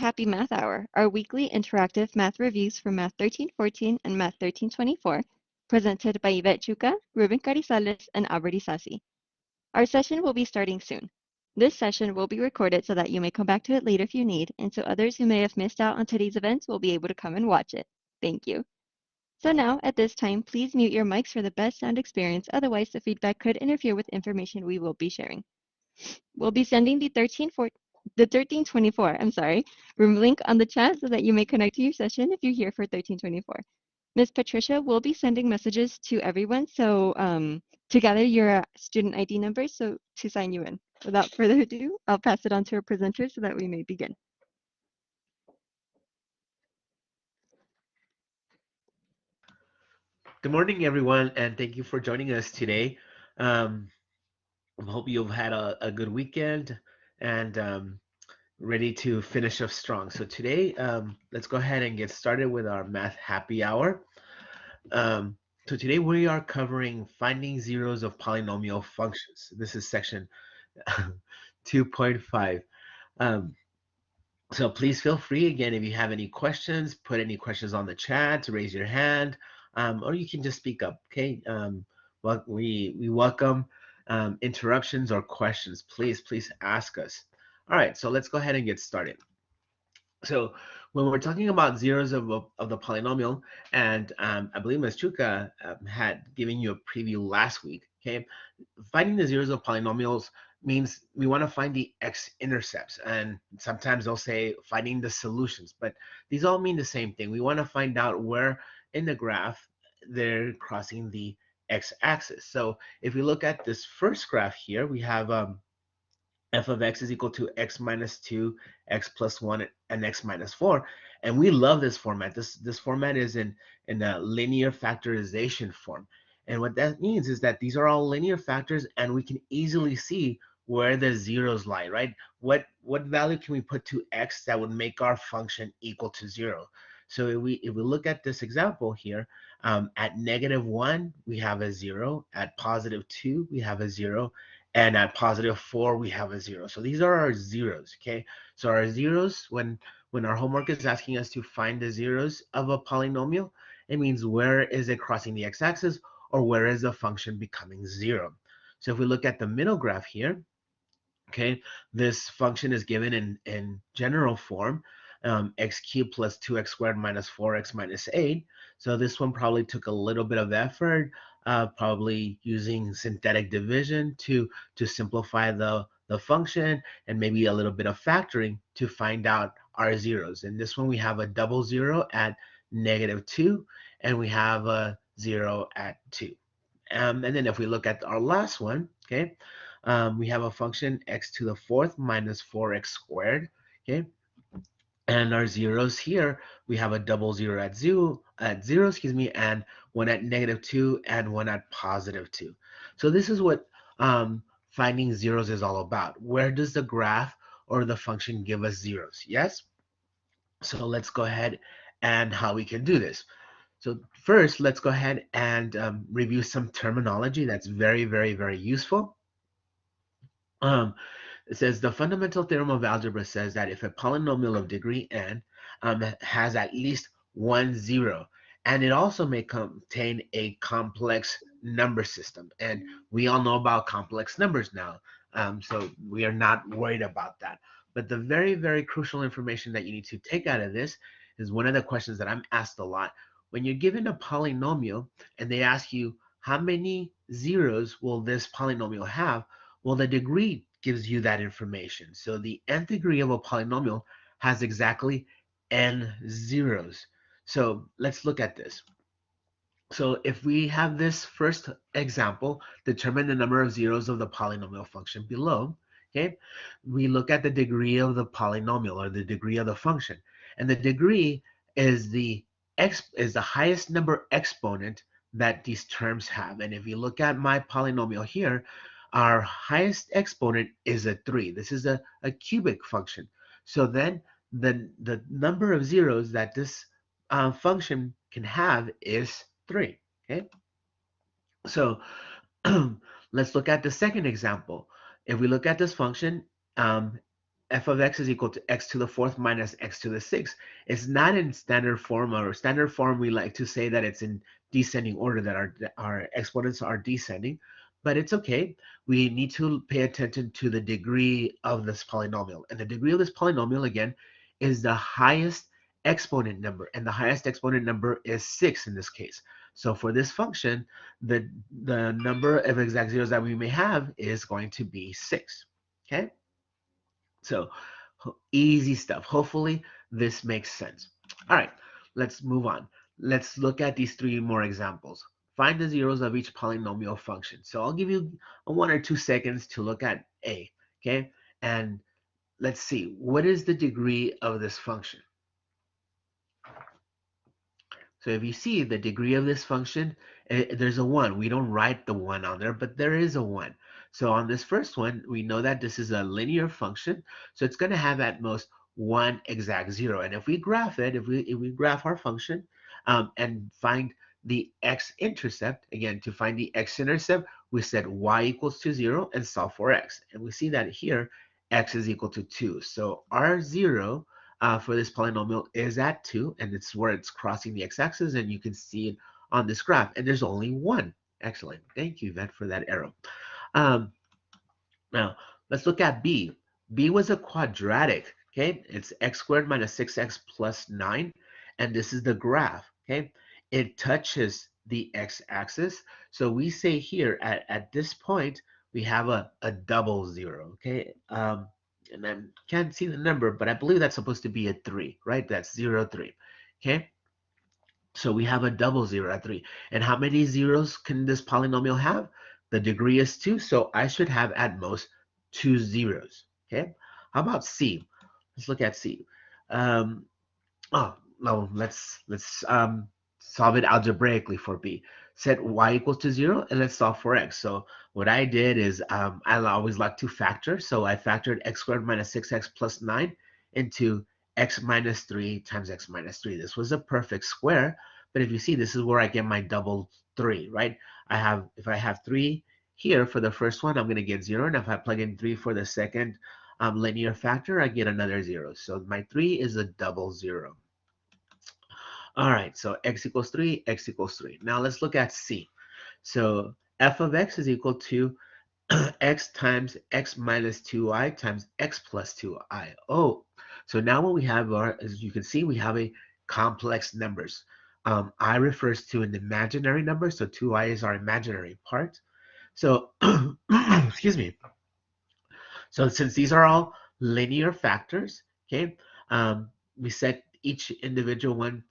Happy Math Hour, our weekly interactive math reviews for Math 1314 and Math 1324, presented by Yvette Chuca, Ruben Carizales, and Albert Isasi. Our session will be starting soon. This session will be recorded so that you may come back to it later if you need, and so others who may have missed out on today's events will be able to come and watch it. Thank you. So now, at this time, please mute your mics for the best sound experience, otherwise the feedback could interfere with information we will be sharing. We'll be sending the 1324, room link on the chat so that you may connect to your session if you're here for 1324. Ms. Patricia will be sending messages to everyone to gather your student ID numbers to sign you in. Without further ado, I'll pass it on to our presenter so that we may begin. Good morning, everyone, and thank you for joining us today. I hope you've had a good weekend and ready to finish up strong. So today, let's go ahead and get started with our math happy hour. So today we are covering finding zeros of polynomial functions. This is section 2.5. So please feel free again if you have any questions, put any questions on the chat, to raise your hand, or you can just speak up. Okay. Well, we welcome interruptions or questions. Please ask us. All right. So let's go ahead and get started. So when we're talking about zeros of the polynomial, and I believe Ms. Chuka had given you a preview last week. Okay, finding the zeros of polynomials means we want to find the x-intercepts, and sometimes they'll say finding the solutions, but these all mean the same thing. We want to find out where in the graph they're crossing the x-axis. So if we look at this first graph here, we have f of x is equal to x minus 2, x plus 1, and x minus 4. And we love this format. This format is in a linear factorization form. And what that means is that these are all linear factors, and we can easily see where the zeros lie, right? What value can we put to x that would make our function equal to 0? So if we look at this example here, at -1, we have a 0. At +2, we have a 0. And at +4, we have a 0. So these are our zeros, okay? So our zeros, when our homework is asking us to find the zeros of a polynomial, it means where is it crossing the x-axis, or where is the function becoming 0. So if we look at the middle graph here, okay, this function is given in general form, x cubed plus 2x squared minus 4x minus 8. So this one probably took a little bit of effort, probably using synthetic division to simplify the function, and maybe a little bit of factoring to find out our zeros. In this one, we have a double zero at -2, and we have a 0 at 2. And then if we look at our last one, okay, we have a function x to the 4th minus 4x squared, okay? And our zeros here, we have a double zero at zero, excuse me, and one at -2 and one at +2. So this is what finding zeros is all about. Where does the graph or the function give us zeros? Yes? So let's go ahead and how we can do this. So first, let's go ahead and review some terminology that's very useful. It says the fundamental theorem of algebra says that if a polynomial of degree n has at least one zero, and it also may contain a complex number system, and we all know about complex numbers now, so we are not worried about that. But the very crucial information that you need to take out of this is one of the questions that I'm asked a lot. When you're given a polynomial and they ask you how many zeros will this polynomial have, well, the degree gives you that information. So the nth degree of a polynomial has exactly n zeros. So let's look at this. So if we have this first example, determine the number of zeros of the polynomial function below, okay? We look at the degree of the polynomial, or the degree of the function. And the degree is the highest number exponent that these terms have. And if you look at my polynomial here, our highest exponent is a 3. This is a cubic function. So then the number of zeros that this function can have is 3. Okay, so let's look at the second example. If we look at this function, f of x is equal to x to the fourth minus x to the sixth. It's not in standard form, or standard form we like to say that it's in descending order, that our exponents are descending, but it's okay. We need to pay attention to the degree of this polynomial. And the degree of this polynomial, again, is the highest exponent number, and the highest exponent number is 6 in this case. So for this function, the number of exact zeros that we may have is going to be 6. Okay? So easy stuff. Hopefully this makes sense. All right, let's move on. Let's look at these 3 more examples. Find the zeros of each polynomial function. So I'll give you 1 or 2 seconds to look at A, okay? And let's see, what is the degree of this function? So if you see the degree of this function, there's a 1. We don't write the 1 on there, but there is a 1. So on this first one, we know that this is a linear function. So it's going to have at most 1 exact zero. And if we graph it, if we graph our function and find the x-intercept, again, to find the x-intercept, we set y equals to 0 and solve for x. And we see that here, x is equal to 2. So our 0 for this polynomial is at 2, and it's where it's crossing the x-axis, and you can see it on this graph, and there's only 1. Excellent. Thank you, Yvette, for that arrow. Now, let's look at B. B was a quadratic, okay? It's x squared minus 6x plus 9, and this is the graph, okay? It touches the x-axis, so we say here at this point, we have a double zero, okay? And I can't see the number, but I believe that's supposed to be a 3, right? That's 0, 3, okay? So we have a double zero at 3. And how many zeros can this polynomial have? The degree is 2, so I should have at most 2 zeros, okay? How about C? Let's look at C. Oh, no, let's solve it algebraically for B. Set y equals to 0, and let's solve for x. So what I did is I always like to factor. So I factored x squared minus 6x plus 9 into x minus 3 times x minus 3. This was a perfect square, but if you see, this is where I get my double 3, right? If I have 3 here for the first one, I'm going to get 0, and if I plug in 3 for the second linear factor, I get another 0. So my 3 is a double 0. All right, so x equals 3, x equals 3. Now let's look at C. So f of x is equal to x times x minus 2i times x plus 2i. Oh, so now what we have are, as you can see, we have a complex numbers. I refers to an imaginary number, so 2i is our imaginary part. So, excuse me. So since these are all linear factors, okay, we set each individual one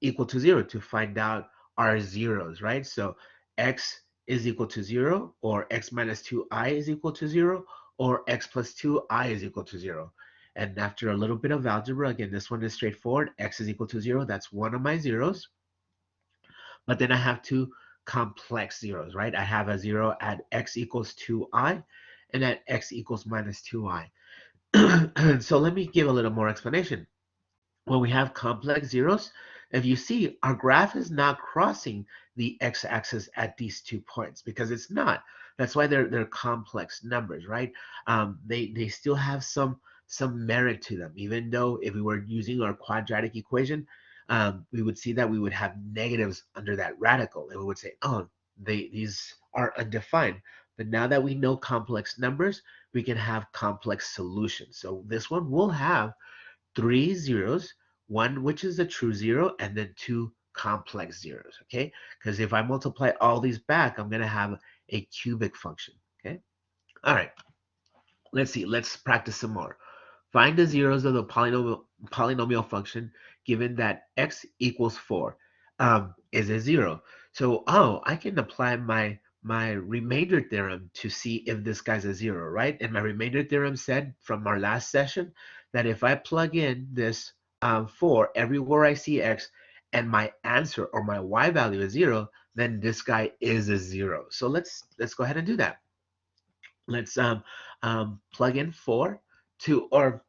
equal to 0 to find out our zeros, right? So x is equal to 0, or x minus 2i is equal to 0, or x plus 2i is equal to 0. And after a little bit of algebra, again, this one is straightforward. X is equal to 0. That's one of my zeros. But then I have two complex zeros, right? I have a 0 at x equals 2i and at x equals minus 2i. So let me give a little more explanation. When we have complex zeros, if you see, our graph is not crossing the x-axis at these 2 points, because it's not. That's why they're complex numbers, right? They still have some merit to them, even though if we were using our quadratic equation, we would see that we would have negatives under that radical, and we would say, oh, these are undefined. But now that we know complex numbers, we can have complex solutions. So this one will have 3 zeros, one which is a true 0, and then 2 complex zeros, okay? Because if I multiply all these back, I'm going to have a cubic function, okay? All right, let's see. Let's practice some more. Find the zeros of the polynomial function given that x equals 4 is a 0. So, I can apply my remainder theorem to see if this guy's a 0, right? And my remainder theorem said from our last session that if I plug in this 4 everywhere I see x and my answer or my y value is 0, then this guy is a 0. So let's go ahead and do that. Let's plug in 4 or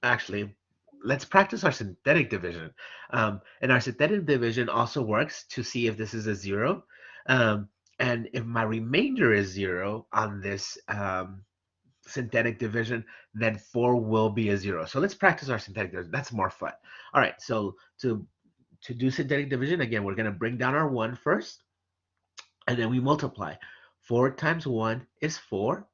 actually, let's practice our synthetic division. And our synthetic division also works to see if this is a 0. And if my remainder is 0 on this synthetic division, then 4 will be a 0. So let's practice our synthetic division. That's more fun. All right, so to do synthetic division, again, we're going to bring down our 1 first, and then we multiply. 4 times 1 is 4,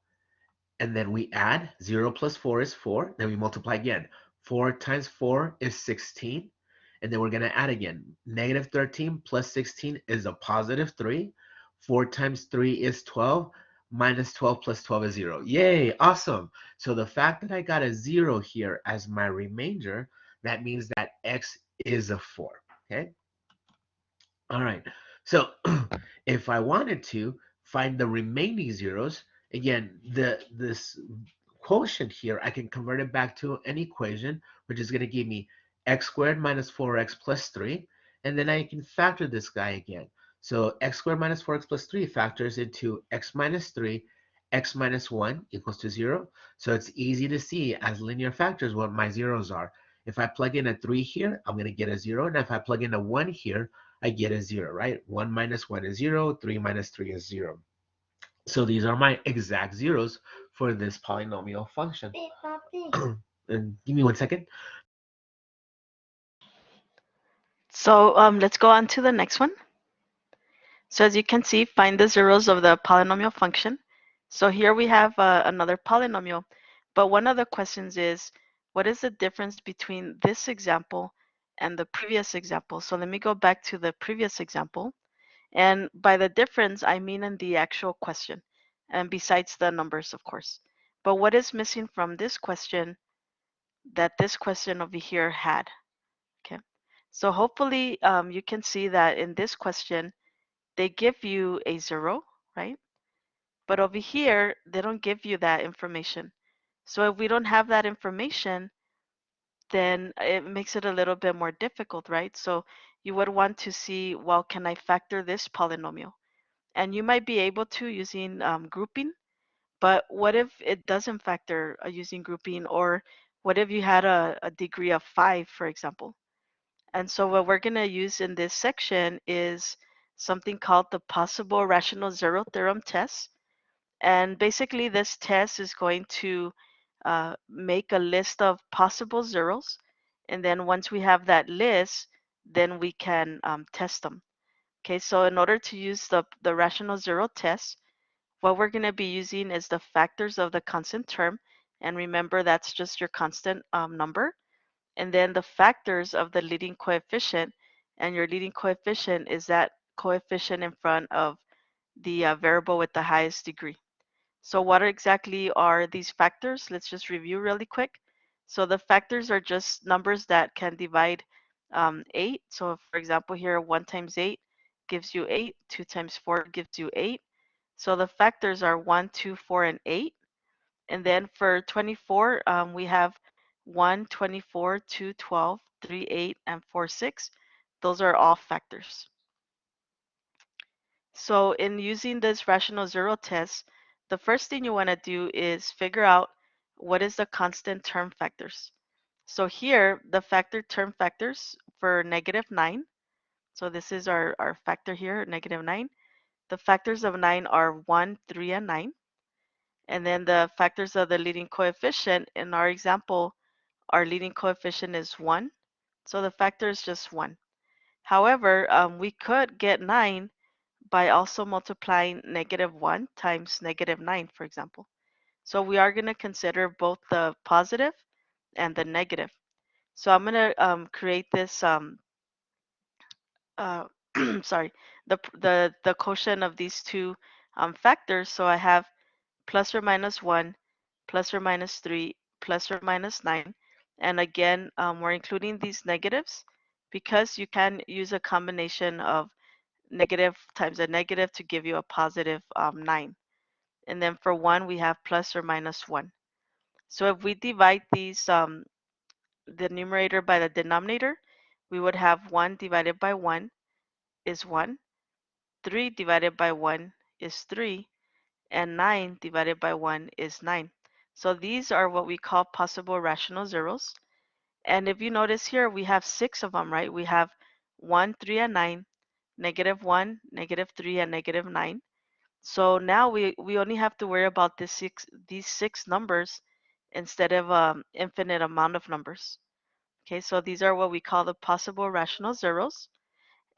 and then we add 0 plus 4 is 4, then we multiply again. 4 times 4 is 16, and then we're going to add again. Negative 13 plus 16 is a positive 3. 4 times 3 is 12, minus 12 plus 12 is 0. Yay, awesome. So the fact that I got a 0 here as my remainder, that means that x is a 4, okay? All right, so if I wanted to find the remaining zeros, again, this quotient here, I can convert it back to an equation, which is going to give me x squared minus 4x plus 3, and then I can factor this guy again. So x squared minus 4x plus 3 factors into x minus 3, x minus 1 equals to 0. So it's easy to see as linear factors what my zeros are. If I plug in a 3 here, I'm going to get a 0, and if I plug in a 1 here, I get a 0, right? 1 minus 1 is 0, 3 minus 3 is 0. So these are my exact zeros for this polynomial function. And give me 1 second. So let's go on to the next one. So as you can see, find the zeros of the polynomial function. So here we have another polynomial. But one of the questions is, what is the difference between this example and the previous example? So let me go back to the previous example. And by the difference, I mean in the actual question, and besides the numbers, of course. But what is missing from this question that this question over here had? Okay. So hopefully you can see that in this question, they give you a 0, right? But over here, they don't give you that information. So if we don't have that information, then it makes it a little bit more difficult, right? So you would want to see, well, can I factor this polynomial? And you might be able to using grouping, but what if it doesn't factor using grouping? Or what if you had a degree of 5, for example? And so what we're going to use in this section is something called the possible rational zero theorem test. And basically this test is going to make a list of possible zeros. And then once we have that list, then we can test them. Okay, so in order to use the rational zero test, what we're going to be using is the factors of the constant term. And remember, that's just your constant number. And then the factors of the leading coefficient. And your leading coefficient is that coefficient in front of the variable with the highest degree. So what exactly are these factors? Let's just review really quick. So the factors are just numbers that can divide 8. So for example here, 1 times 8 gives you 8. 2 times 4 gives you 8. So the factors are 1, 2, 4, and 8. And then for 24, we have 1, 24, 2, 12, 3, 8, and 4, 6. Those are all factors. So in using this rational zero test, the first thing you want to do is figure out what is the constant term factors. So here, the factor term factors for -9. So this is our factor here, -9. The factors of 9 are 1, 3, and 9. And then the factors of the leading coefficient, in our example, our leading coefficient is 1. So the factor is just 1. However, we could get 9 by also multiplying -1 times -9, for example. So we are going to consider both the positive and the negative. So I'm going to create this, sorry, the quotient of these two factors. So I have plus or minus 1, plus or minus 3, plus or minus 9. And again, we're including these negatives because you can use a combination of negative times a negative to give you a positive 9. And then for 1, we have plus or minus 1. So if we divide these, the numerator by the denominator, we would have 1 divided by 1 is 1, 3 divided by 1 is 3, and 9 divided by 1 is 9. So these are what we call possible rational zeros. And if you notice here, we have 6 of them, right? We have 1, 3, and 9, -1, -3, and -9. So now we only have to worry about these six numbers instead of infinite amount of numbers. Okay, so these are what we call the possible rational zeros.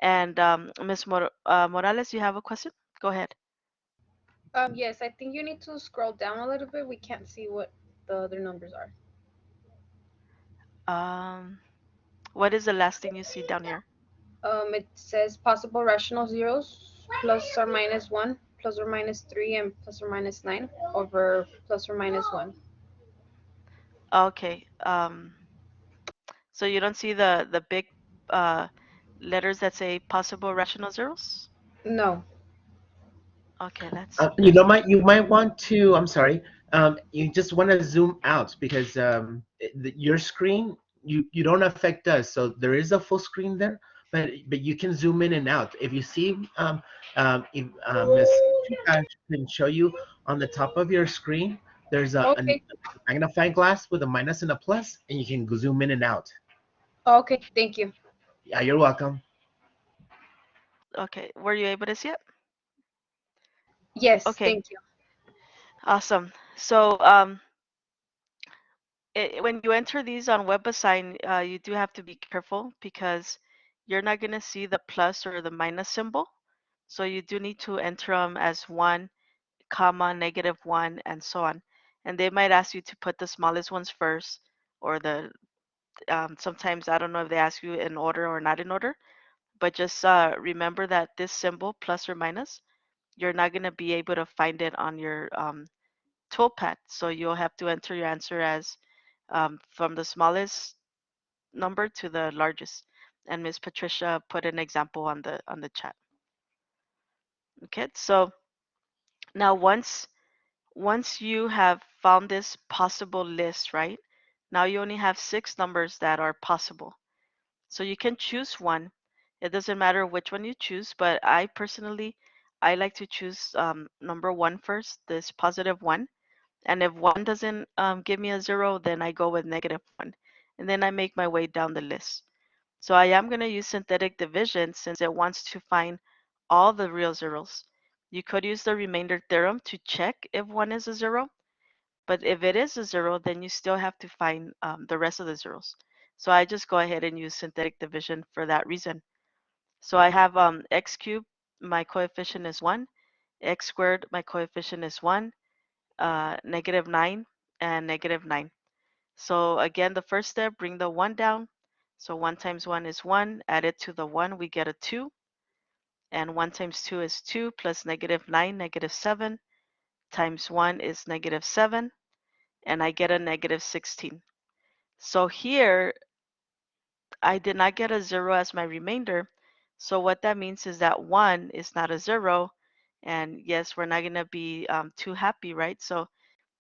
And Ms. Morales, you have a question? Go ahead. Yes, I think you need to scroll down a little bit. We can't see what the other numbers are. What is the last thing you see down here? It says possible rational zeros plus or minus 1, plus or minus 3, and plus or minus 9 over plus or minus 1. Okay. So you don't see the big uh, letters that say possible rational zeros? No. Okay, let's see. You might want to. I'm sorry. You just want to zoom out because your screen you don't affect us. So there is a full screen there, but you can zoom in and out. If you see, if Miss Chica can show you on the top of your screen, there's a Okay. magnifying glass with a minus and a plus, and you can zoom in and out. Okay, thank you. Yeah, you're welcome. Okay, were you able to see it? Yes, Okay, thank you. awesome. So when you enter these on WebAssign, you do have to be careful because you're not going to see the plus or the minus symbol. So you do need to enter them as 1, comma, -1, and so on. And they might ask you to put the smallest ones first, or sometimes I don't know if they ask you in order or not in order, but just remember that this symbol, plus or minus, you're not going to be able to find it on your toolpad. So you'll have to enter your answer as from the smallest number to the largest. And Miss Patricia put an example on the chat. Okay, so now once you have found this possible list, right? Now you only have 6 numbers that are possible. So you can choose one. It doesn't matter which one you choose, but I personally, I like to choose number 1 first, this +1. And if 1 doesn't give me a 0, then I go with -1. And then I make my way down the list. So I am going to use synthetic division since it wants to find all the real zeros. You could use the remainder theorem to check if 1 is a 0, but if it is a 0, then you still have to find the rest of the zeros. So I just go ahead and use synthetic division for that reason. So I have x cubed, my coefficient is 1, x squared, my coefficient is 1, -9, and -9. So again, the first step, bring the 1 down. So 1 times 1 is 1. Add it to the 1, we get a 2. And 1 times 2 is 2 plus -9, -7 times 1 is -7. And I get a -16. So here, I did not get a 0 as my remainder. So what that means is that 1 is not a 0. And yes, we're not going to be too happy, right? So,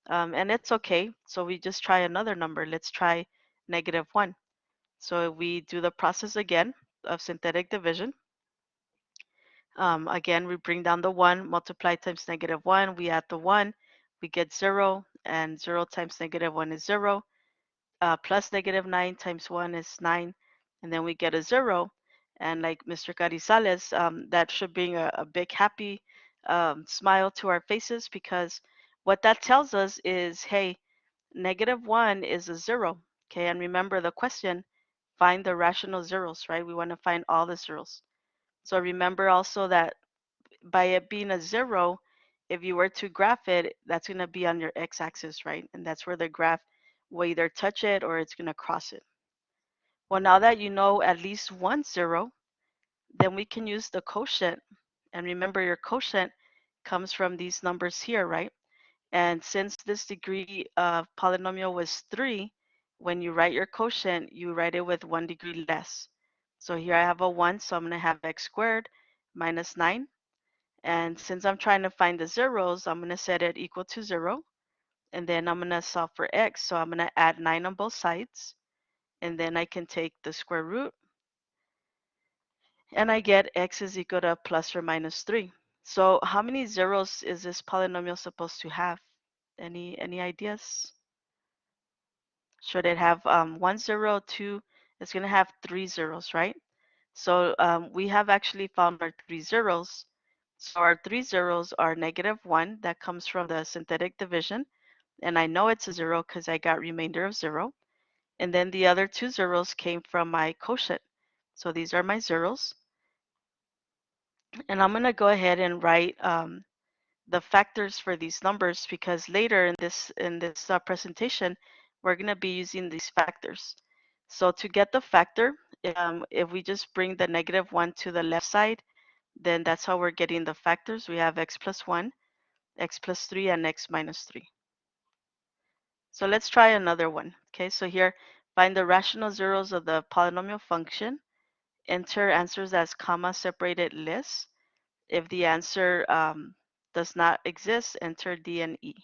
and it's okay. So we just try another number. Let's try -1. So we do the process again of synthetic division. Again, we bring down the 1, multiply times -1, we add the 1, we get 0, and 0 times -1 is 0, plus -9 times 1 is 9, and then we get a 0. And like Mr. Carizales, that should bring a big happy smile to our faces because what that tells us is, hey, -1 is a 0. Okay, and remember the question, find the rational zeros, right? We want to find all the zeros. So remember also that by it being a 0, if you were to graph it, that's going to be on your x-axis, right? And that's where the graph will either touch it or it's going to cross it. Well, now that you know at least one 0, then we can use the quotient. And remember, your quotient comes from these numbers here, right? And since this degree of polynomial was 3, when you write your quotient, you write it with 1 degree less. So here I have a 1, so I'm going to have x squared minus 9. And since I'm trying to find the zeros, I'm going to set it equal to 0. And then I'm going to solve for x. So I'm going to add 9 on both sides. And then I can take the square root. And I get x is equal to plus or minus 3. So how many zeros is this polynomial supposed to have? Any ideas? Should it have 1 0, 2? It's going to have 3 zeros, right? So we have actually found our 3 zeros. So our 3 zeros are -1. That comes from the synthetic division. And I know it's a 0 because I got remainder of 0. And then the other 2 zeros came from my quotient. So these are my zeros. And I'm going to go ahead and write the factors for these numbers because later in this presentation, we're going to be using these factors. So to get the factor, if we just bring the -1 to the left side, then that's how we're getting the factors. We have x plus 1, x plus 3, and x minus 3. So let's try another one. Okay, so here, find the rational zeros of the polynomial function. Enter answers as comma separated lists. If the answer does not exist, enter D and E.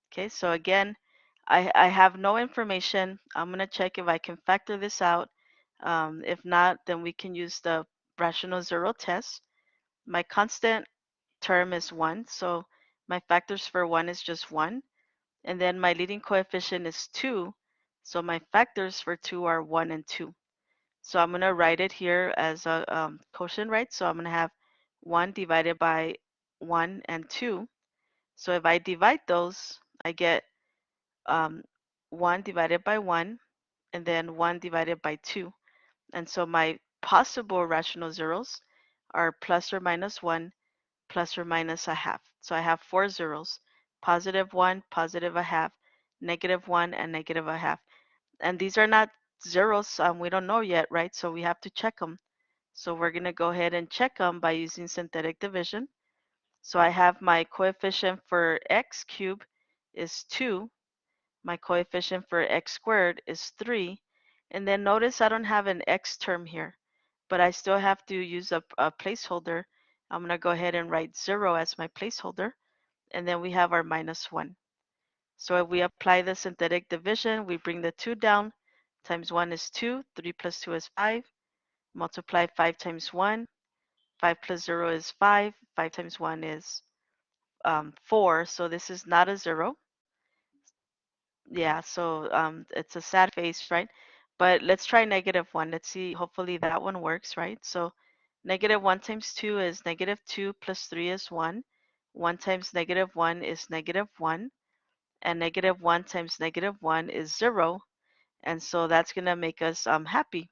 Okay, so again, I have no information. I'm going to check if I can factor this out. If not, then we can use the rational zero test. My constant term is 1, so my factors for 1 is just 1. And then my leading coefficient is 2, so my factors for 2 are 1 and 2. So I'm going to write it here as a quotient, right? So I'm going to have 1 divided by 1 and 2. So if I divide those, I get 1 divided by 1 and then 1 divided by 2. And so my possible rational zeros are plus or minus 1, plus or minus a half. So I have 4 zeros, +1, +a half, -1, and -a half. And these are not zeros. We don't know yet, right? So we have to check them. So we're going to go ahead and check them by using synthetic division. So I have my coefficient for x cubed is 2. My coefficient for x squared is 3. And then notice I don't have an x term here, but I still have to use a placeholder. I'm going to go ahead and write 0 as my placeholder. And then we have our -1. So if we apply the synthetic division, we bring the 2 down. Times 1 is 2. 3 plus 2 is 5. Multiply 5 times 1. 5 plus 0 is 5. 5 times 1 is 4. So this is not a 0. Yeah, so it's a sad face, right? But let's try -1. Let's see, hopefully that one works, right? So -1 times 2 is -2 plus 3 is 1. 1 times -1 is -1. And -1 times -1 is 0. And so that's going to make us happy.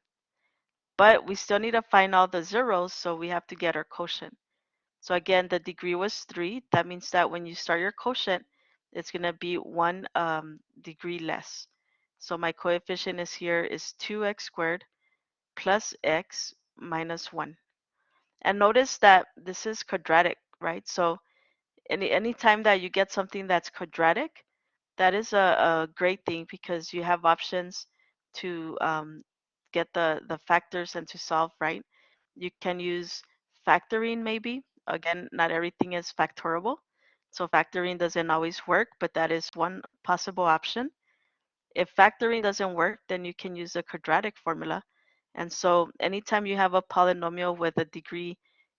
But we still need to find all the zeros, so we have to get our quotient. So again, the degree was 3. That means that when you start your quotient, it's going to be 1 degree less. So my coefficient is here is 2x squared plus x minus 1. And notice that this is quadratic, right? So any time that you get something that's quadratic, that is a great thing because you have options to get the factors and to solve, right? You can use factoring maybe. Again, not everything is factorable. So factoring doesn't always work, but that is one possible option. If factoring doesn't work, then you can use the quadratic formula. And so anytime you have a polynomial with a degree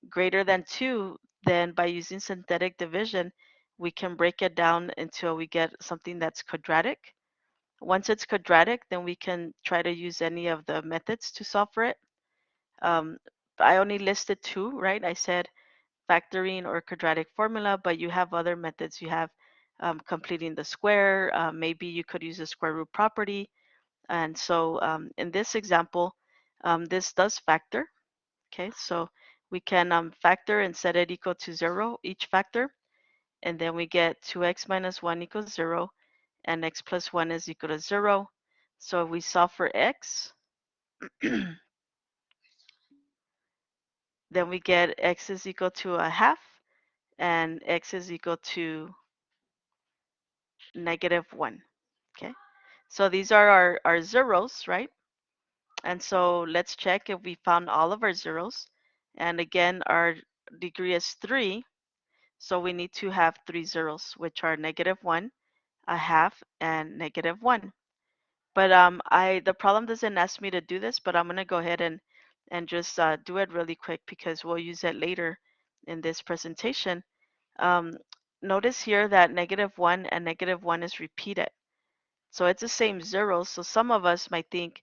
greater than 2, then by using synthetic division, we can break it down until we get something that's quadratic. Once it's quadratic, then we can try to use any of the methods to solve for it. I only listed 2, right? I said factoring or quadratic formula, but you have other methods. You have completing the square. Maybe you could use a square root property. And so in this example, this does factor. Okay, so we can factor and set it equal to 0, each factor. And then we get 2x minus 1 equals 0, and x plus 1 is equal to 0. So if we solve for x, then we get x is equal to a half, and x is equal to -1. Okay, so these are our zeros, right? And so let's check if we found all of our zeros. And again, our degree is 3. So we need to have 3 zeros, which are -1, a half, and -1. But the problem doesn't ask me to do this, but I'm going to go ahead and just do it really quick because we'll use it later in this presentation. Notice here that -1 and -1 is repeated. So it's the same zeros. So some of us might think,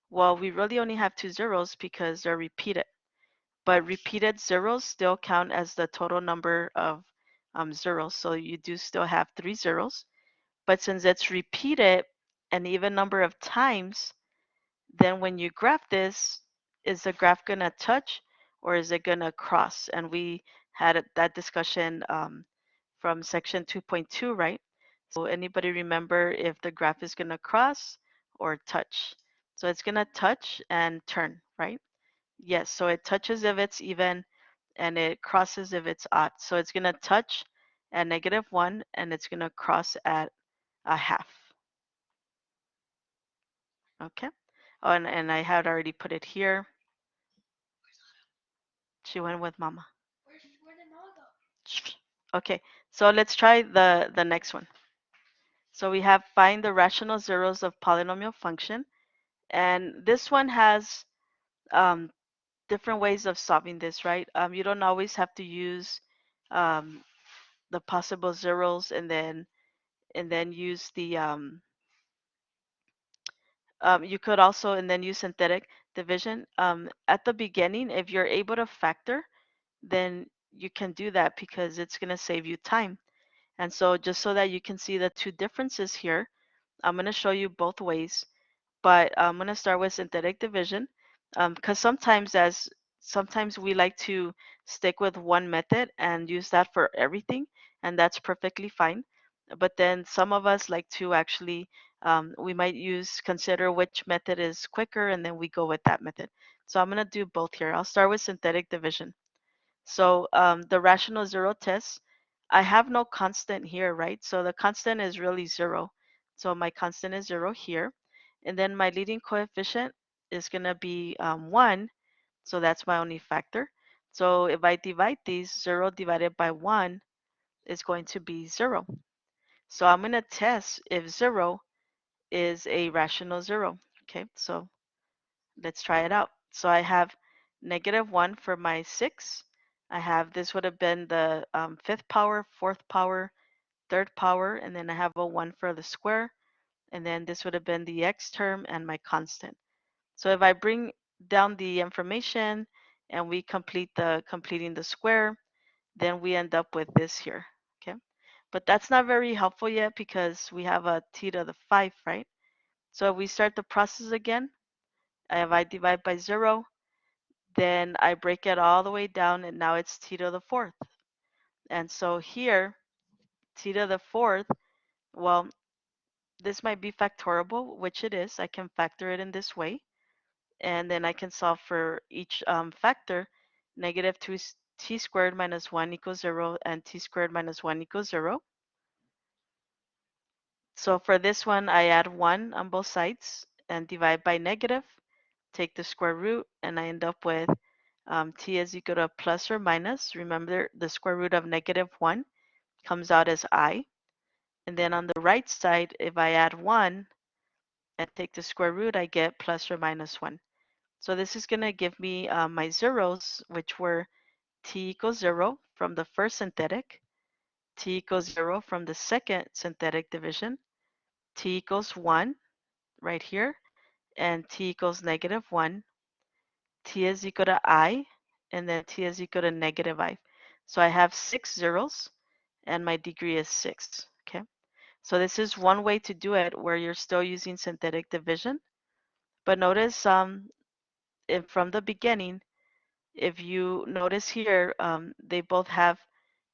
well, we really only have 2 zeros because they're repeated. but repeated zeros still count as the total number of zeros. So you do still have 3 zeros. But since it's repeated an even number of times, then when you graph this, is the graph going to touch or is it going to cross? And we had that discussion from section 2.2, right? So anybody remember if the graph is going to cross or touch? So it's going to touch and turn, right? Yes, so it touches if it's even and it crosses if it's odd. So it's going to touch at -1 and it's going to cross at a half. Okay. Oh, and I had already put it here. She went with mama. Okay, so let's try the next one. So we have find the rational zeros of polynomial function. And this one has different ways of solving this, right? You don't always have to use the possible zeros and then use the you could also and then use synthetic division. At the beginning, if you're able to factor, then you can do that because it's going to save you time. And so just so that you can see the two differences here, I'm going to show you both ways, but I'm going to start with synthetic division because sometimes we like to stick with one method and use that for everything, and that's perfectly fine. But then some of us like to actually we might consider which method is quicker, and then we go with that method. So I'm going to do both here. I'll start with synthetic division. So the rational zero test, I have no constant here, right? So the constant is really 0. So my constant is 0 here. And then my leading coefficient is going to be 1. So that's my only factor. So if I divide these, 0 divided by 1 is going to be 0. So I'm going to test if 0 is a rational 0. Okay, so let's try it out. So I have -1 for my 6. I have this would have been the 5th power, 4th power, 3rd power, and then I have a 1 for the square. And then this would have been the x term and my constant. So if I bring down the information and we completing the square, then we end up with this here. Okay. But that's not very helpful yet because we have a t to the 5, right? So if we start the process again, if I divide by 0, then I break it all the way down and now it's t to the 4th. And so here, t to the 4th, well, this might be factorable, which it is. I can factor it in this way. And then I can solve for each factor. -2 t squared minus 1 equals 0 and t squared minus 1 equals 0. So for this one, I add 1 on both sides and divide by negative, take the square root, and I end up with t is equal to plus or minus. Remember, the square root of -1 comes out as I. And then on the right side, if I add 1 and take the square root, I get plus or minus 1. So this is going to give me my zeros, which were t equals 0 from the first synthetic, t equals 0 from the second synthetic division, t equals 1 right here, and t equals -1. T is equal to I, and then t is equal to -I. So I have 6 zeros, and my degree is 6. Okay. So this is one way to do it where you're still using synthetic division. But notice from the beginning, if you notice here, they both have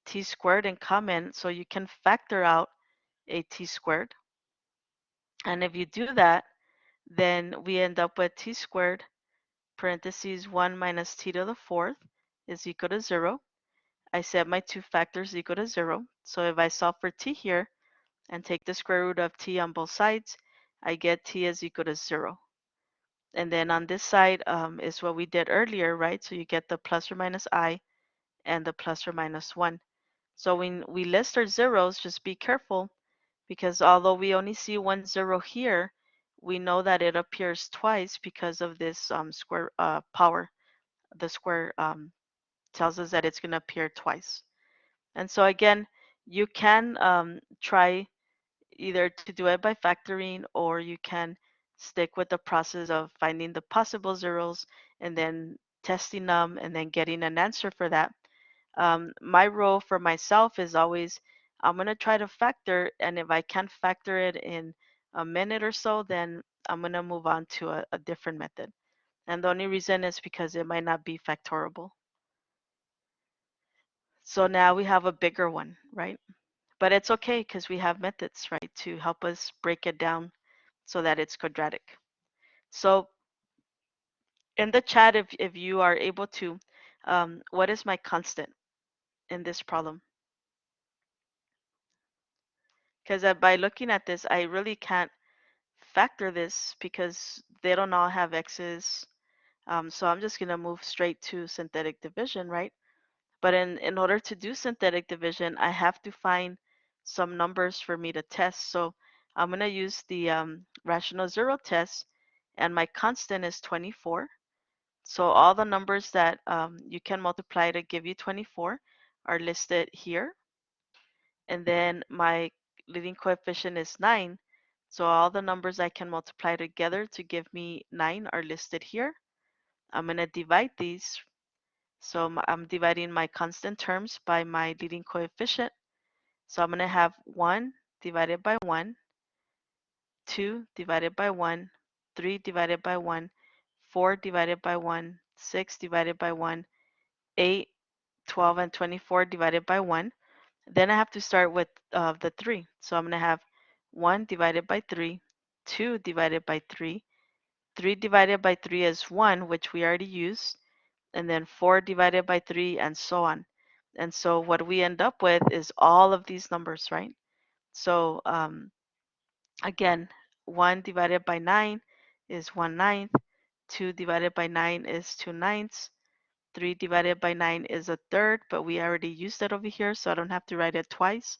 t squared in common, so you can factor out a t squared. And if you do that, then we end up with t squared parentheses 1 minus t to the 4th is equal to 0. I set my two factors equal to 0. So if I solve for t here and take the square root of t on both sides, I get t is equal to 0. And then on this side is what we did earlier, right? So you get the plus or minus I and the plus or minus 1. So when we list our zeros, just be careful because although we only see 1 0 here, we know that it appears twice because of this square power. The square tells us that it's going to appear twice. And so again, you can try either to do it by factoring or you can stick with the process of finding the possible zeros and then testing them and then getting an answer for that. My role for myself is always I'm going to try to factor, and if I can't factor it in a minute or so, then I'm going to move on to a different method. And the only reason is because it might not be factorable. So now we have a bigger one, right? But it's okay because we have methods, right, to help us break it down so that it's quadratic. So in the chat, if you are able to, what is my constant in this problem? Because by looking at this, I really can't factor this because they don't all have x's. So I'm just going to move straight to synthetic division, right? But in order to do synthetic division, I have to find some numbers for me to test. So I'm going to use the rational zero test, and my constant is 24. So all the numbers that you can multiply to give you 24 are listed here. And then my leading coefficient is 9. So all the numbers I can multiply together to give me 9 are listed here. I'm going to divide these. So I'm dividing my constant terms by my leading coefficient. So I'm going to have 1 divided by 1, 2 divided by 1, 3 divided by 1, 4 divided by 1, 6 divided by 1, 8, 12, and 24 divided by 1. Then I have to start with the 3. So I'm going to have 1 divided by 3, 2 divided by 3, 3 divided by 3 is 1, which we already used, and then 4 divided by 3, and so on. And so what we end up with is all of these numbers, right? So again, 1 divided by 9 is 1/9, 2 divided by 9 is 2/9, 3 divided by 9 is a third, but we already used it over here, so I don't have to write it twice.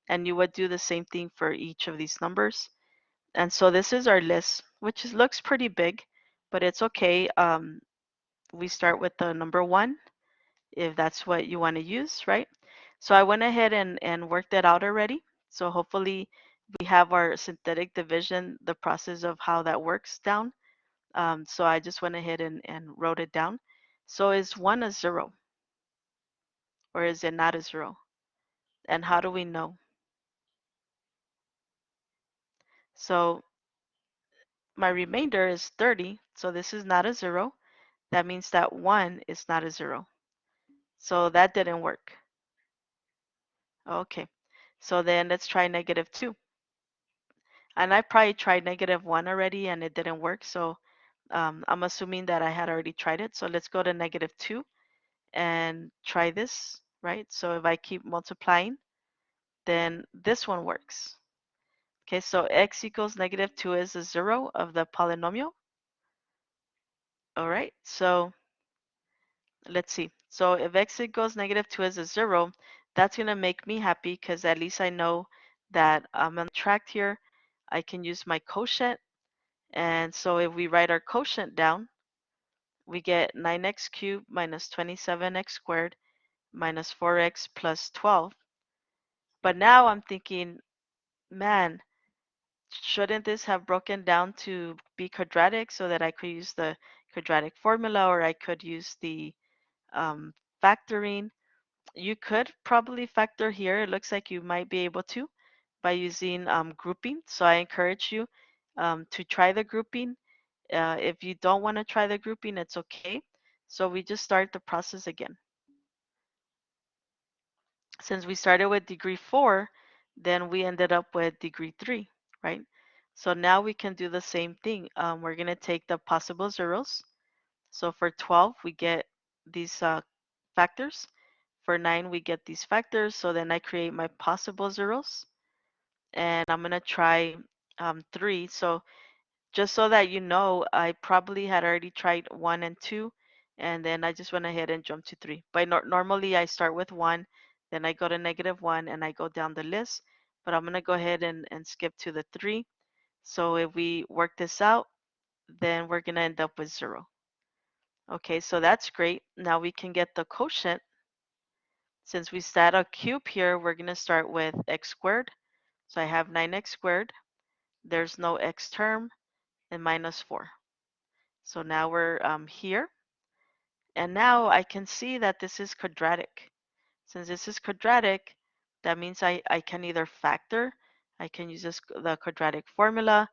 And you would do the same thing for each of these numbers. And so this is our list, which looks pretty big, but it's okay. We start with the number 1, if that's what you want to use, right? So I went ahead and worked that out already. So hopefully we have our synthetic division, the process of how that works down. So I just went ahead and wrote it down. So is 1 a 0? Or is it not a 0? And how do we know? So my remainder is 30. So this is not a 0. That means that 1 is not a 0. So that didn't work. Okay. So then let's try -2. And I probably tried -1 already and it didn't work. So I'm assuming that I had already tried it. So let's go to -2 and try this, right? So if I keep multiplying, then this one works. Okay, so x equals -2 is a 0 of the polynomial. All right, so let's see. So if x equals -2 is a 0, that's going to make me happy because at least I know that I'm on track here. I can use my quotient. And so if we write our quotient down, we get 9x cubed minus 27x squared minus 4x plus 12. But now I'm thinking, man, shouldn't this have broken down to be quadratic so that I could use the quadratic formula, or I could use the factoring? You could probably factor here. It looks like you might be able to by using grouping. So I encourage you to try the grouping. If you don't want to try the grouping, it's okay. So we just start the process again. Since we started with degree 4, then we ended up with degree 3, right? So now we can do the same thing. We're going to take the possible zeros. So for 12, we get these factors. For 9, we get these factors. So then I create my possible zeros. And I'm going to try 3. So just so that you know, I probably had already tried 1 and 2. And then I just went ahead and jumped to 3. But normally I start with 1. Then I go to -1 and I go down the list. But I'm going to go ahead and skip to the 3. So if we work this out, then we're going to end up with 0. Okay, so that's great. Now we can get the quotient. Since we start a cube here, we're going to start with x squared. So I have 9x squared. There's no x term, and -4. So now we're here. And now I can see that this is quadratic. Since this is quadratic, that means I can either factor, I can use the quadratic formula.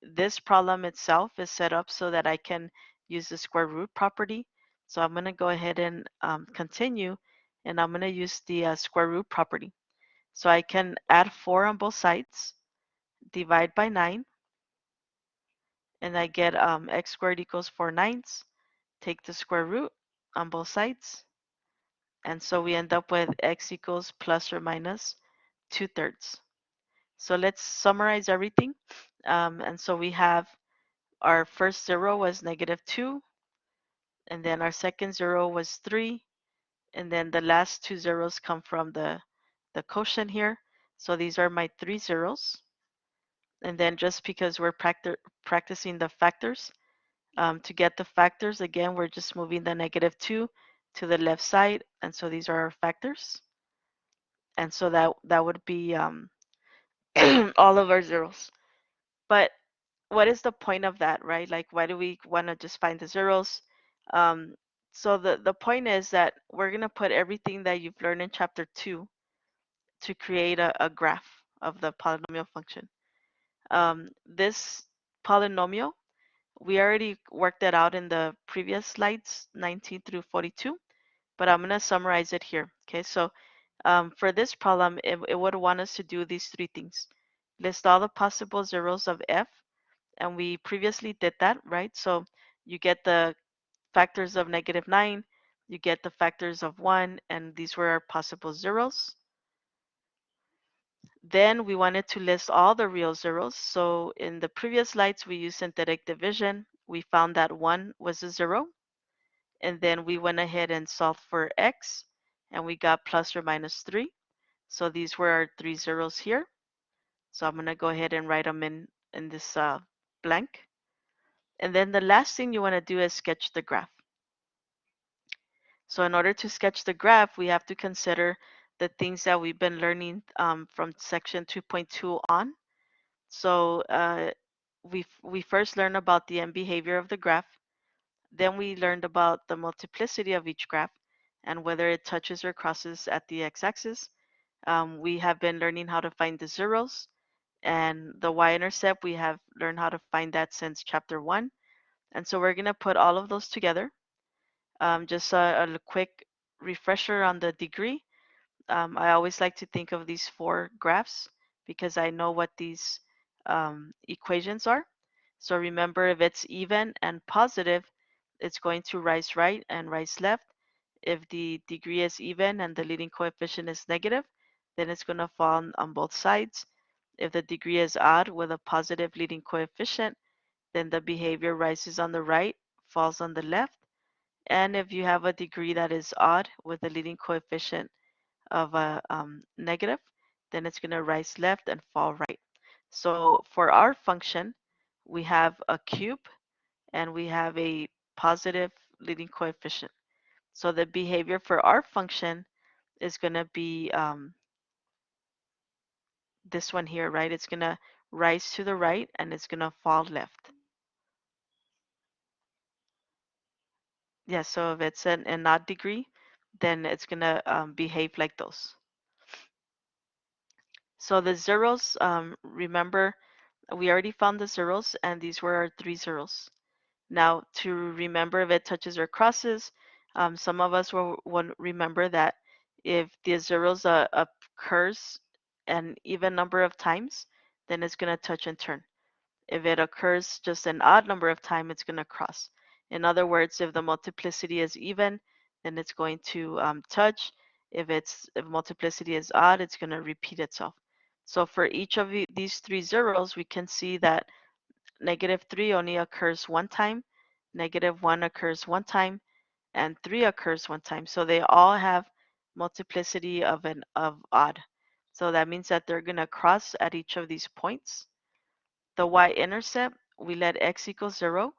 This problem itself is set up so that I can use the square root property. So I'm going to go ahead and continue, and I'm going to use the square root property. So I can add 4 on both sides, divide by 9, and I get x squared equals 4/9. Take the square root on both sides, and so we end up with x equals plus or minus 2/3. So let's summarize everything. And so we have our first 0 was -2, and then our second 0 was 3, and then the last 2 zeros come from the quotient here. So these are my 3 zeros. And then just because we're practicing the factors, to get the factors, again, we're just moving the -2 to the left side, and so these are our factors. And so that would be all of our zeros. But what is the point of that, right? Like, why do we want to just find the zeros? So the point is that we're going to put everything that you've learned in chapter 2 to create a graph of the polynomial function. This polynomial, we already worked that out in the previous slides, 19 through 42, but I'm going to summarize it here. Okay, so for this problem, it would want us to do these 3 things. List all the possible zeros of f, and we previously did that, right? So you get the factors of -9, you get the factors of 1, and these were our possible zeros. Then we wanted to list all the real zeros. So in the previous slides, we used synthetic division. We found that 1 was a 0. And then we went ahead and solved for x, and we got plus or minus 3. So these were our 3 zeros here. So I'm going to go ahead and write them in this blank. And then the last thing you want to do is sketch the graph. So in order to sketch the graph, we have to consider the things that we've been learning from section 2.2 on. So we first learned about the end behavior of the graph. Then we learned about the multiplicity of each graph and whether it touches or crosses at the x-axis. We have been learning how to find the zeros, and the y-intercept, we have learned how to find that since chapter 1. And so we're going to put all of those together. Just a quick refresher on the degree. I always like to think of these 4 graphs because I know what these equations are. So remember, if it's even and positive, it's going to rise right and rise left. If the degree is even and the leading coefficient is negative, then it's going to fall on both sides. If the degree is odd with a positive leading coefficient, then the behavior rises on the right, falls on the left. And if you have a degree that is odd with a leading coefficient of a negative, then it's going to rise left and fall right. So for our function, we have a cube and we have a positive leading coefficient. So the behavior for our function is going to be this one here, right? It's going to rise to the right and it's going to fall left. Yeah, so if it's an odd degree, then it's going to behave like those. So the zeros, remember, we already found the zeros, and these were our 3 zeros. Now, to remember if it touches or crosses, some of us will remember that if the zeros occurs an even number of times, then it's going to touch and turn. If it occurs just an odd number of times, it's going to cross. In other words, if the multiplicity is even, then it's going to touch. If multiplicity is odd, it's going to repeat itself. So for each of these 3 zeros, we can see that -3 only occurs one time, -1 occurs one time, and 3 occurs one time. So they all have multiplicity of odd. So that means that they're going to cross at each of these points. The y-intercept, we let x equal 0.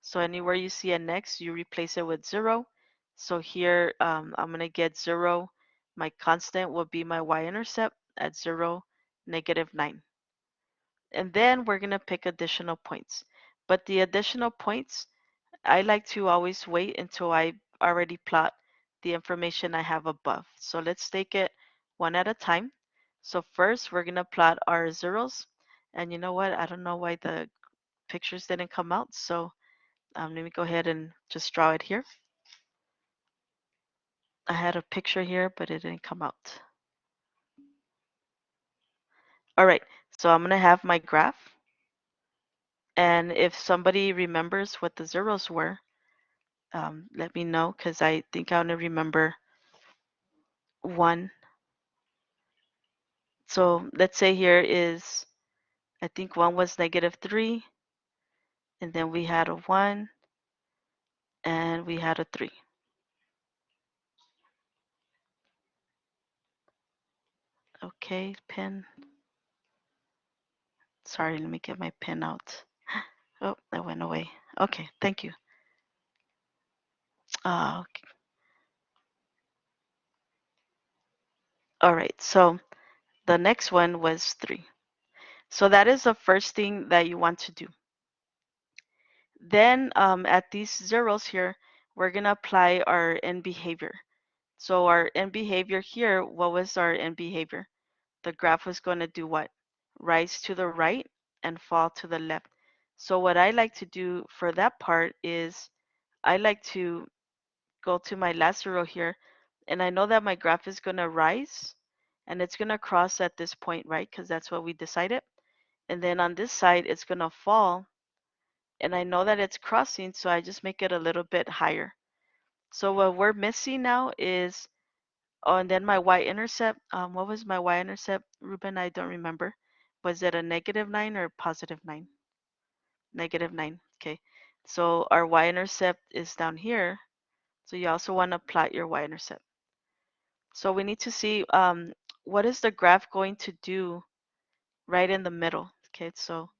So anywhere you see an x, you replace it with 0. So here I'm going to get 0. My constant will be my y-intercept at 0, -9. And then we're going to pick additional points. But the additional points, I like to always wait until I already plot the information I have above. So let's take it one at a time. So first we're gonna plot our zeros. And you know what? I don't know why the pictures didn't come out. So let me go ahead and just draw it here. I had a picture here, but it didn't come out. All right, so I'm gonna have my graph. And if somebody remembers what the zeros were, let me know, because I think I only remember one. So let's say here is, I think one was -3, and then we had a 1, and we had a 3. Okay, pen. Sorry, let me get my pen out. Oh, that went away. Okay, thank you. Okay. All right, so the next one was 3. So that is the first thing that you want to do. Then at these zeros here, we're gonna apply our end behavior. So our end behavior here, what was our end behavior? The graph was going to do what? Rise to the right and fall to the left. So what I like to do for that part is I like to go to my last zero here, and I know that my graph is going to rise and it's going to cross at this point, right? Because that's what we decided. And then on this side, it's going to fall, and I know that it's crossing, so I just make it a little bit higher. So what we're missing now is, oh, and then my y-intercept, what was my y-intercept, Ruben? I don't remember. Was it a -9 or +9? -9, okay. So our y-intercept is down here. So you also want to plot your y-intercept. So we need to see what is the graph going to do right in the middle. Okay, so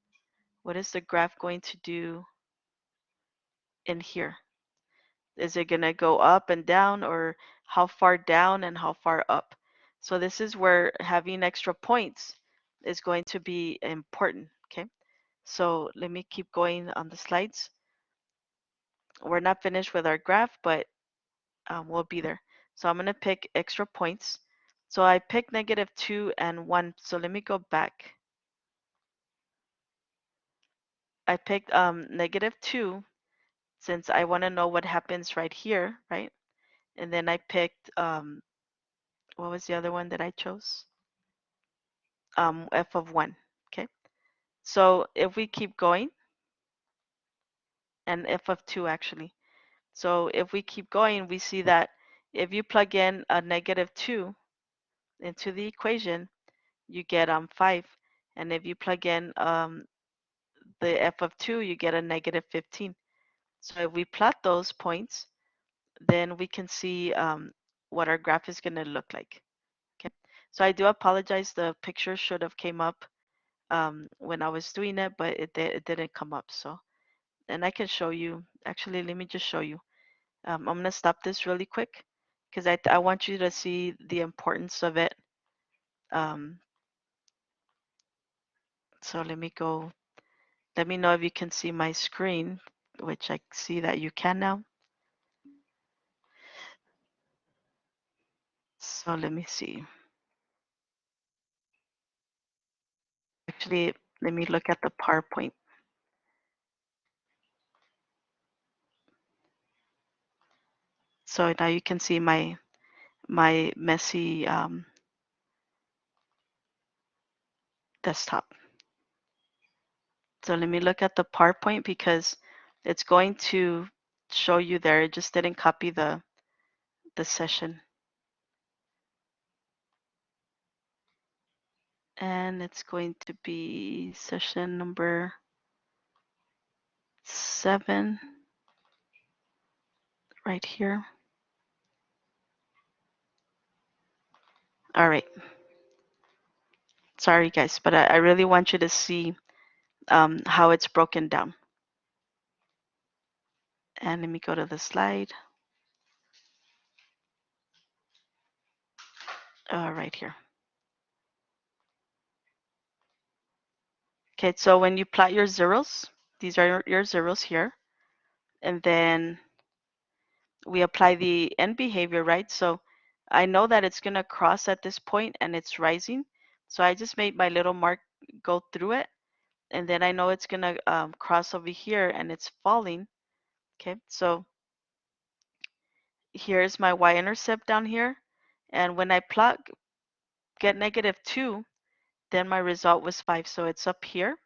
what is the graph going to do in here? Is it going to go up and down, or how far down and how far up? So this is where having extra points is going to be important, okay? So let me keep going on the slides. We're not finished with our graph, but we'll be there. So I'm going to pick extra points. So I picked -2 and 1. So let me go back. I picked -2 since I want to know what happens right here, right? And then I picked, what was the other one that I chose? F of 1, okay? So if we keep going, and F of 2 actually. So if we keep going, we see that if you plug in a -2 into the equation, you get 5. And if you plug in the F of 2, you get a -15. So if we plot those points, then we can see what our graph is going to look like. Okay. So I do apologize. The picture should have came up when I was doing it, but it didn't come up. So, and I can show you. Actually, let me just show you. I'm going to stop this really quick because I want you to see the importance of it. So let me go. Let me know if you can see my screen, which I see that you can now. So let me see. Actually, let me look at the PowerPoint. So now you can see my messy desktop. So let me look at the PowerPoint because it's going to show you there. It just didn't copy the session. And it's going to be session number 7 right here. All right. Sorry, guys, but I really want you to see how it's broken down. And let me go to the slide. Right here. Okay, so when you plot your zeros, these are your zeros here. and then we apply the end behavior, right? So I know that it's going to cross at this point and it's rising. So I just made my little mark go through it. And then I know it's going to cross over here and it's falling. Okay, so here's my y-intercept down here. And when I plot get -2, then my result was 5. So it's up here.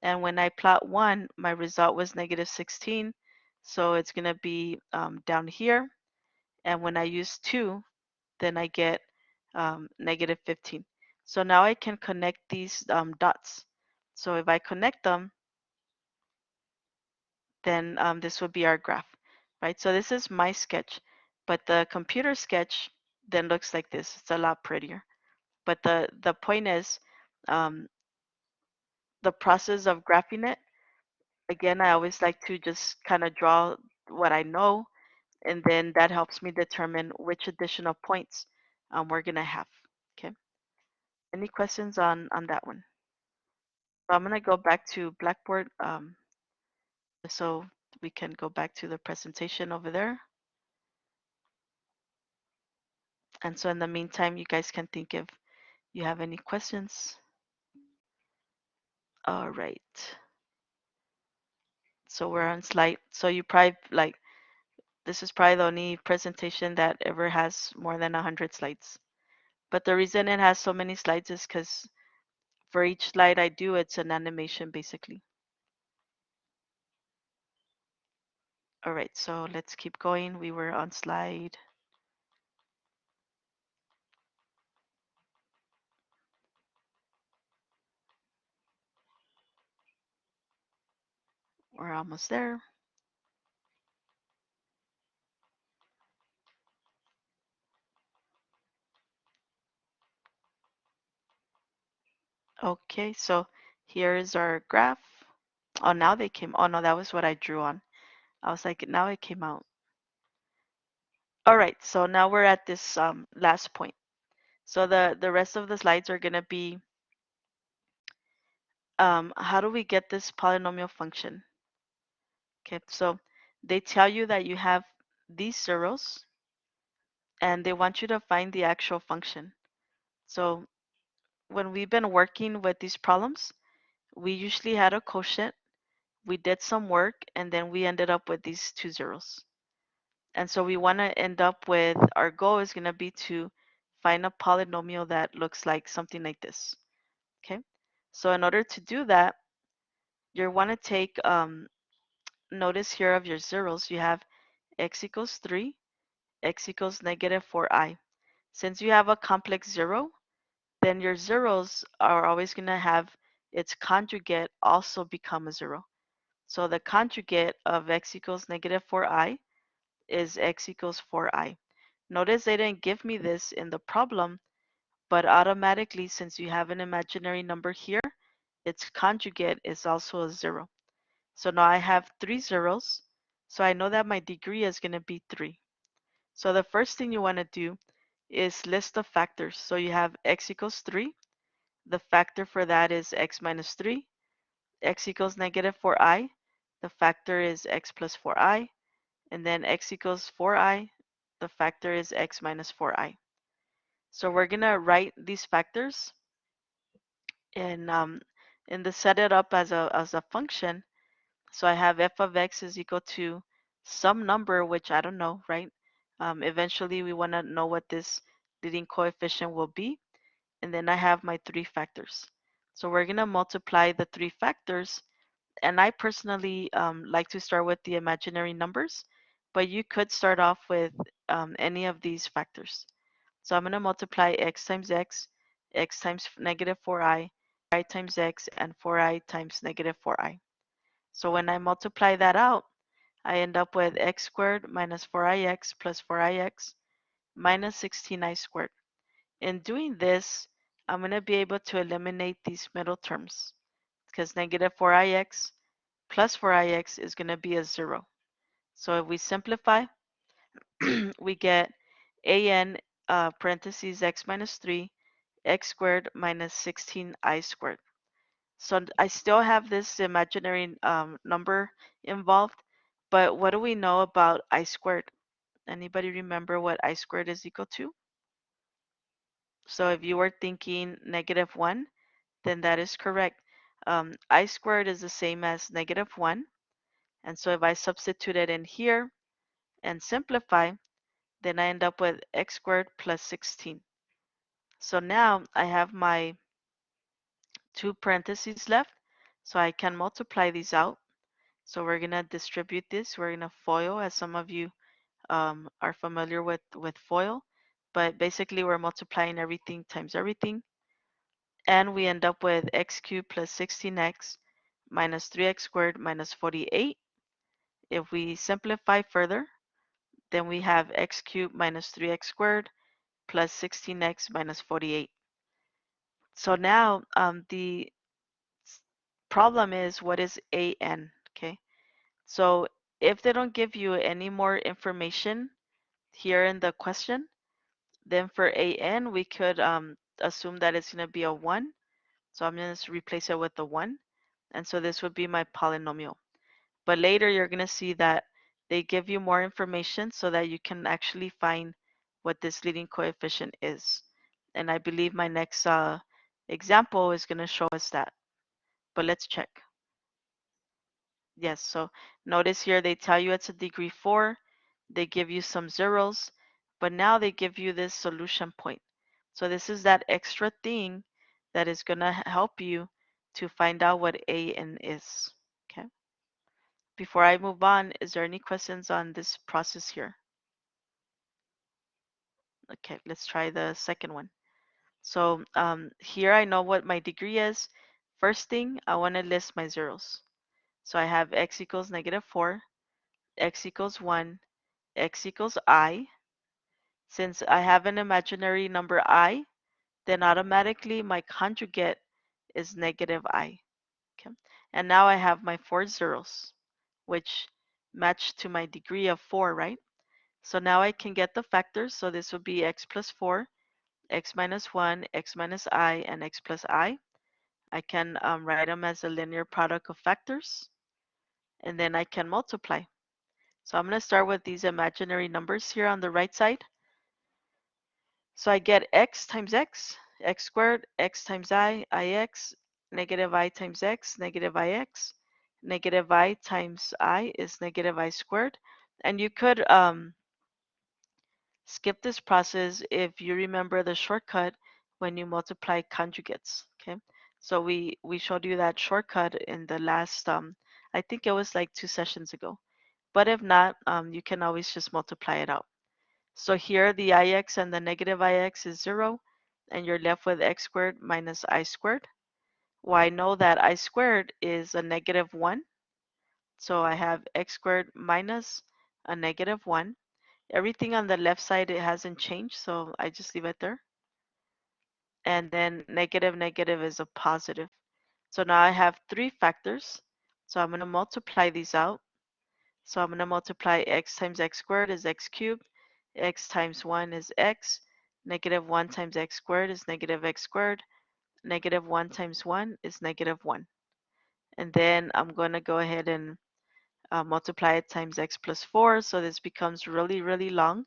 And when I plot 1, my result was -16. So it's going to be down here. And when I use 2, then I get -15. So now I can connect these dots. So if I connect them, then this would be our graph, right? So this is my sketch, but the computer sketch then looks like this. It's a lot prettier. But the point is, um, the process of graphing it, again, I always like to just kind of draw what I know, and then that helps me determine which additional points we're going to have, okay? Any questions on that one? So I'm going to go back to Blackboard so we can go back to the presentation over there. And so in the meantime, you guys can think if you have any questions. All right. So we're on slide. So you probably like, this is probably the only presentation that ever has more than 100 slides. But the reason it has so many slides is because for each slide I do, it's an animation basically. All right, so let's keep going. We were on slide. We're almost there. Okay, so here is our graph. Oh, now they came. Oh no, that was what I drew on. I was like, now it came out. All right, so now we're at this last point. So the rest of the slides are gonna be how do we get this polynomial function? Okay, so they tell you that you have these zeros and they want you to find the actual function. So when we've been working with these problems, we usually had a quotient, we did some work, and then we ended up with these two zeros. And so we want to end up with, our goal is going to be to find a polynomial that looks like something like this. Okay, so in order to do that, you want to take, notice here of your zeros, you have x equals 3, x equals -4i. Since you have a complex zero, then your zeros are always going to have its conjugate also become a zero. So the conjugate of x equals -4i is x equals 4i. Notice they didn't give me this in the problem, but automatically, since you have an imaginary number here, its conjugate is also a 0. So now I have 3 zeros, so I know that my degree is going to be 3. So the first thing you want to do is list the factors. So you have x equals 3. The factor for that is x minus 3. X equals -4i. The factor is x plus 4i. And then x equals 4i. The factor is x minus 4i. So we're going to write these factors and the set it up as a function. So I have f of x is equal to some number, which I don't know, right? Eventually, we want to know what this leading coefficient will be. And then I have my 3 factors. So we're going to multiply the 3 factors. And I personally like to start with the imaginary numbers, but you could start off with any of these factors. So I'm going to multiply x times x times -4i, times x, and 4i times -4i. So when I multiply that out, I end up with x squared minus 4ix plus 4ix minus 16i squared. In doing this, I'm going to be able to eliminate these middle terms because -4ix plus 4ix is going to be a 0. So if we simplify, we get an parentheses x minus 3 x squared minus 16i squared. So I still have this imaginary number involved, But what do we know about I squared? Anybody remember what I squared is equal to? So if you were thinking -1, then that is correct. I squared is the same as -1. And so if I substitute it in here and simplify, then I end up with x squared plus 16. So now I have my two parentheses left, so I can multiply these out. So we're going to distribute this. We're going to FOIL, as some of you are familiar with FOIL. But basically, we're multiplying everything times everything. And we end up with x cubed plus 16x minus 3x squared minus 48. If we simplify further, then we have x cubed minus 3x squared plus 16x minus 48. So now the problem is, what is an? Okay, so if they don't give you any more information here in the question, then for an we could assume that it's going to be a 1. So I'm going to replace it with a 1. And so this would be my polynomial. But later you're going to see that they give you more information so that you can actually find what this leading coefficient is. And I believe my next example is going to show us that. But let's check. Yes, so notice here they tell you it's a degree 4. They give you some zeros, but now they give you this solution point. So this is that extra thing that is going to help you to find out what an is. Okay. Before I move on, is there any questions on this process here? Okay, let's try the second one. So here I know what my degree is. First thing, I want to list my zeros. So I have x equals -4, x equals 1, x equals I. Since I have an imaginary number I, then automatically my conjugate is -I. Okay, and now I have my 4 zeros, which match to my degree of 4, right? So now I can get the factors. So this would be x plus 4, x minus 1, x minus I, and x plus I. I can write them as a linear product of factors, and then I can multiply. So I'm going to start with these imaginary numbers here on the right side. So I get x times x squared, x times ix, negative I times x, negative ix, negative I times I is negative I squared. And you could skip this process if you remember the shortcut when you multiply conjugates. Okay, so we showed you that shortcut in the last I think it was like 2 sessions ago. But if not, you can always just multiply it out. So here the ix and the negative ix is 0, and you're left with x squared minus I squared. Well, I know that I squared is a -1, so I have x squared minus a -1. Everything on the left side, it hasn't changed, so I just leave it there. And then negative is a positive. So now I have 3 factors. So I'm going to multiply these out. So I'm going to multiply x times x squared is x cubed, x times 1 is x, -1 times x squared is negative x squared, -1 times 1 is -1. And then I'm going to go ahead and multiply it times x plus 4. So this becomes really, really long,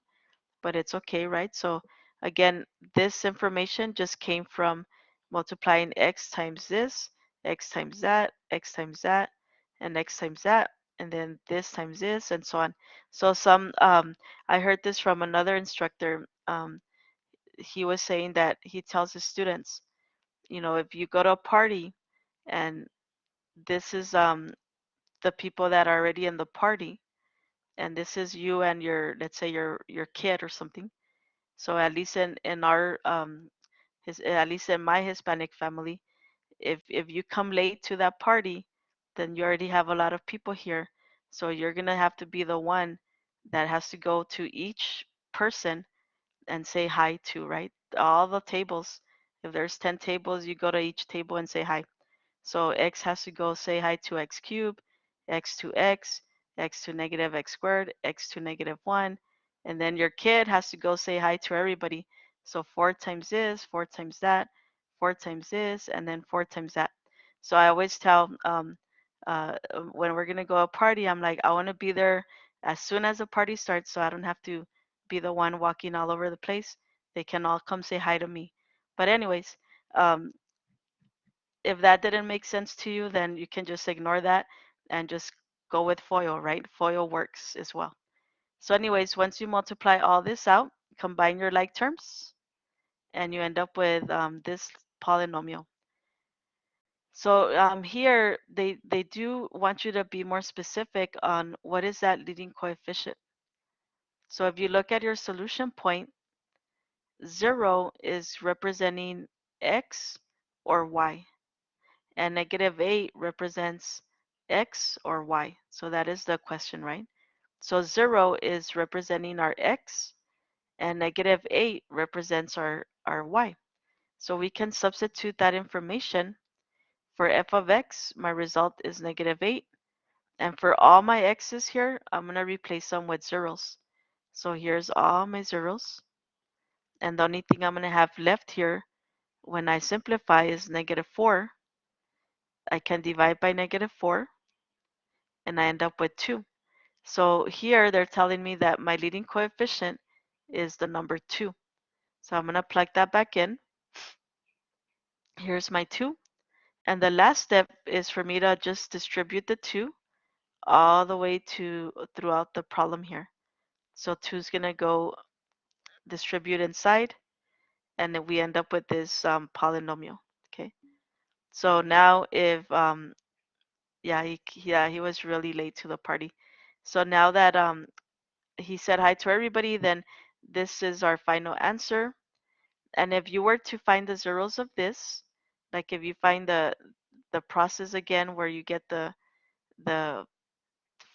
but it's okay, right? So again, this information just came from multiplying x times this, x times that, x times that, and x times that, and then this times this, and so on. So I heard this from another instructor. He was saying that he tells his students, if you go to a party and this is the people that are already in the party, and this is you and let's say your kid or something. So at least in our at least in my Hispanic family, if you come late to that party, then you already have a lot of people here. So you're gonna have to be the one that has to go to each person and say hi to, right? All the tables. If there's 10 tables, you go to each table and say hi. So x has to go say hi to x cubed, x to x, x to negative x squared, x to -1, and then your kid has to go say hi to everybody. So 4 times this, 4 times that, 4 times this, and then 4 times that. So I always tell when we're gonna go a party, I'm like, I want to be there as soon as the party starts, so I don't have to be the one walking all over the place. They can all come say hi to me. But anyways, um, if that didn't make sense to you, then you can just ignore that and just go with FOIL, right? FOIL works as well. So anyways, once you multiply all this out, combine your like terms, and you end up with this polynomial. So here they do want you to be more specific on what is that leading coefficient. So if you look at your solution point, 0 is representing x or y, and -8 represents x or y. So that is the question, right? So 0 is representing our x, and -8 represents our y. So we can substitute that information. For f of x, my result is -8. And for all my x's here, I'm going to replace them with zeros. So here's all my zeros. And the only thing I'm going to have left here when I simplify is -4. I can divide by -4, and I end up with 2. So here they're telling me that my leading coefficient is the number 2. So I'm going to plug that back in. Here's my 2. And the last step is for me to just distribute the 2 all the way to throughout the problem here. So 2 is going to go distribute inside, and then we end up with this polynomial. Okay. So now if he was really late to the party. So now that he said hi to everybody, then this is our final answer. And if you were to find the zeros of this, like if you find the process again where you get the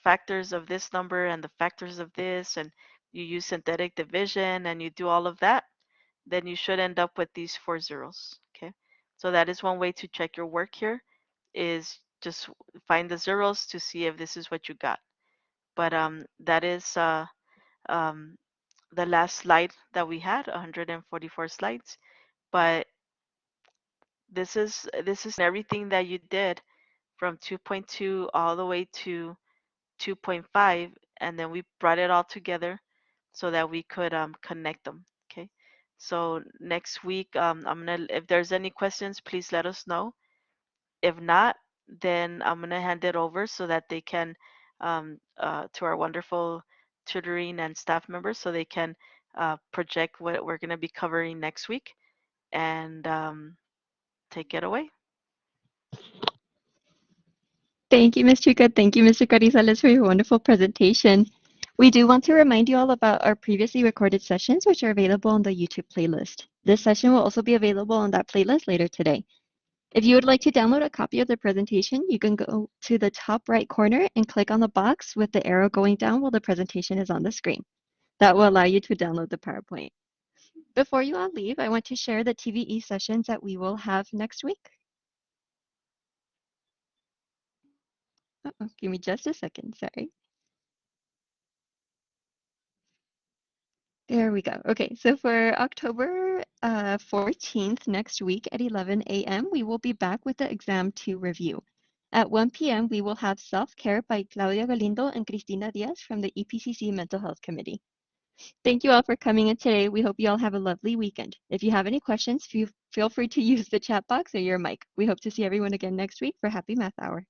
factors of this number and the factors of this, and you use synthetic division and you do all of that, then you should end up with these 4 zeros. Okay, so that is one way to check your work here, is just find the zeros to see if this is what you got. But that is the last slide that we had, 144 slides. But this is everything that you did from 2.2 all the way to 2.5, and then we brought it all together so that we could connect them. Okay, so next week if there's any questions, please let us know. If not, then I'm gonna hand it over so that they can to our wonderful tutoring and staff members, so they can project what we're gonna be covering next week, and take it away. Thank you, Ms. Chica. Thank you, Mr. Carizales, for your wonderful presentation. We do want to remind you all about our previously recorded sessions, which are available on the YouTube playlist. This session will also be available on that playlist later today. If you would like to download a copy of the presentation, you can go to the top right corner and click on the box with the arrow going down while the presentation is on the screen. That will allow you to download the PowerPoint. Before you all leave, I want to share the TVE sessions that we will have next week. Give me just a second, sorry. There we go. Okay, so for October 14th, next week at 11 a.m., we will be back with the Exam 2 review. At 1 p.m., we will have Self-Care by Claudia Galindo and Cristina Diaz from the EPCC Mental Health Committee. Thank you all for coming in today. We hope you all have a lovely weekend. If you have any questions, feel free to use the chat box or your mic. We hope to see everyone again next week for Happy Math Hour.